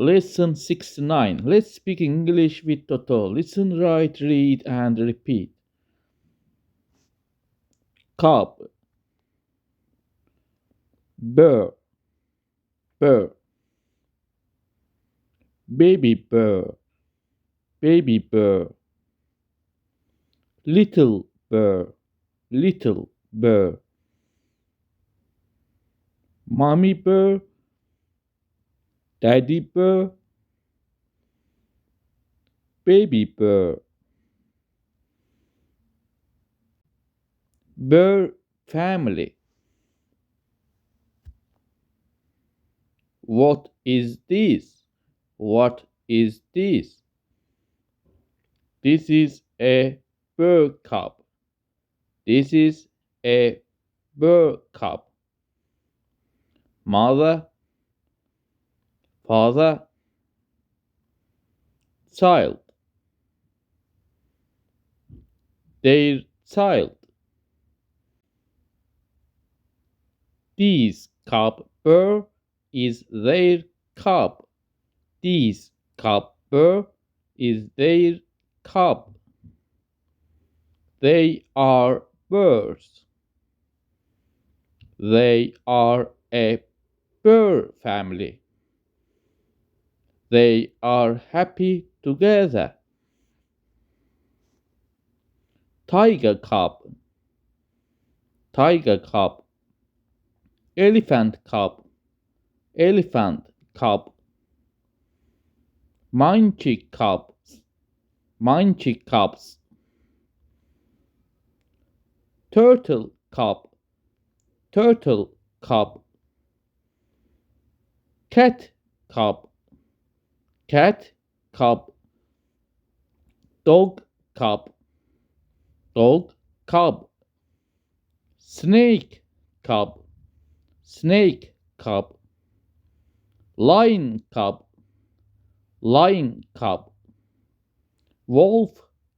Lesson 69. Let's speak English with Toto. Listen, write, read, and repeat. Cub, bear, bear. Baby bear, baby bear. Little bear, little bear. Mommy bear, daddy bear, baby bear. Bear family. What is this? What is this? This is a bear cub. This is a bear cub. Mother, father, child. Their child. This cub bear is their cub. This cub bear is their cub. They are bears. They are a bear family. They are happy together. Tiger cub, tiger cub. Elephant cub, elephant cub. Manchi cubs, manchi cubs. Turtle cub, turtle cub. Cat cub, cat cub. Dog cub, dog cub. Snake cub, snake cub. Lion cub, lion cub. Wolf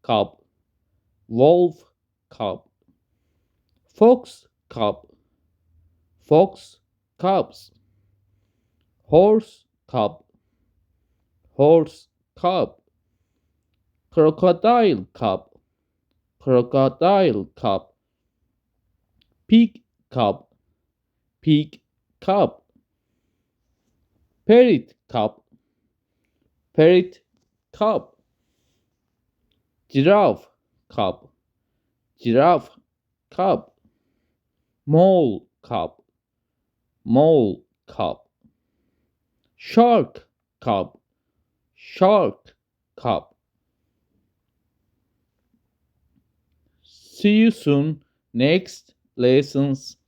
cub, wolf cub. Fox cub, fox cubs. Horse cub, horse cub. Crocodile cub, crocodile cub. Pig cub, pig cub. Parrot cub, parrot cub. Giraffe cub, giraffe cub. Mole cub, mole cub. Shark cub, shark cub. See you soon next lessons.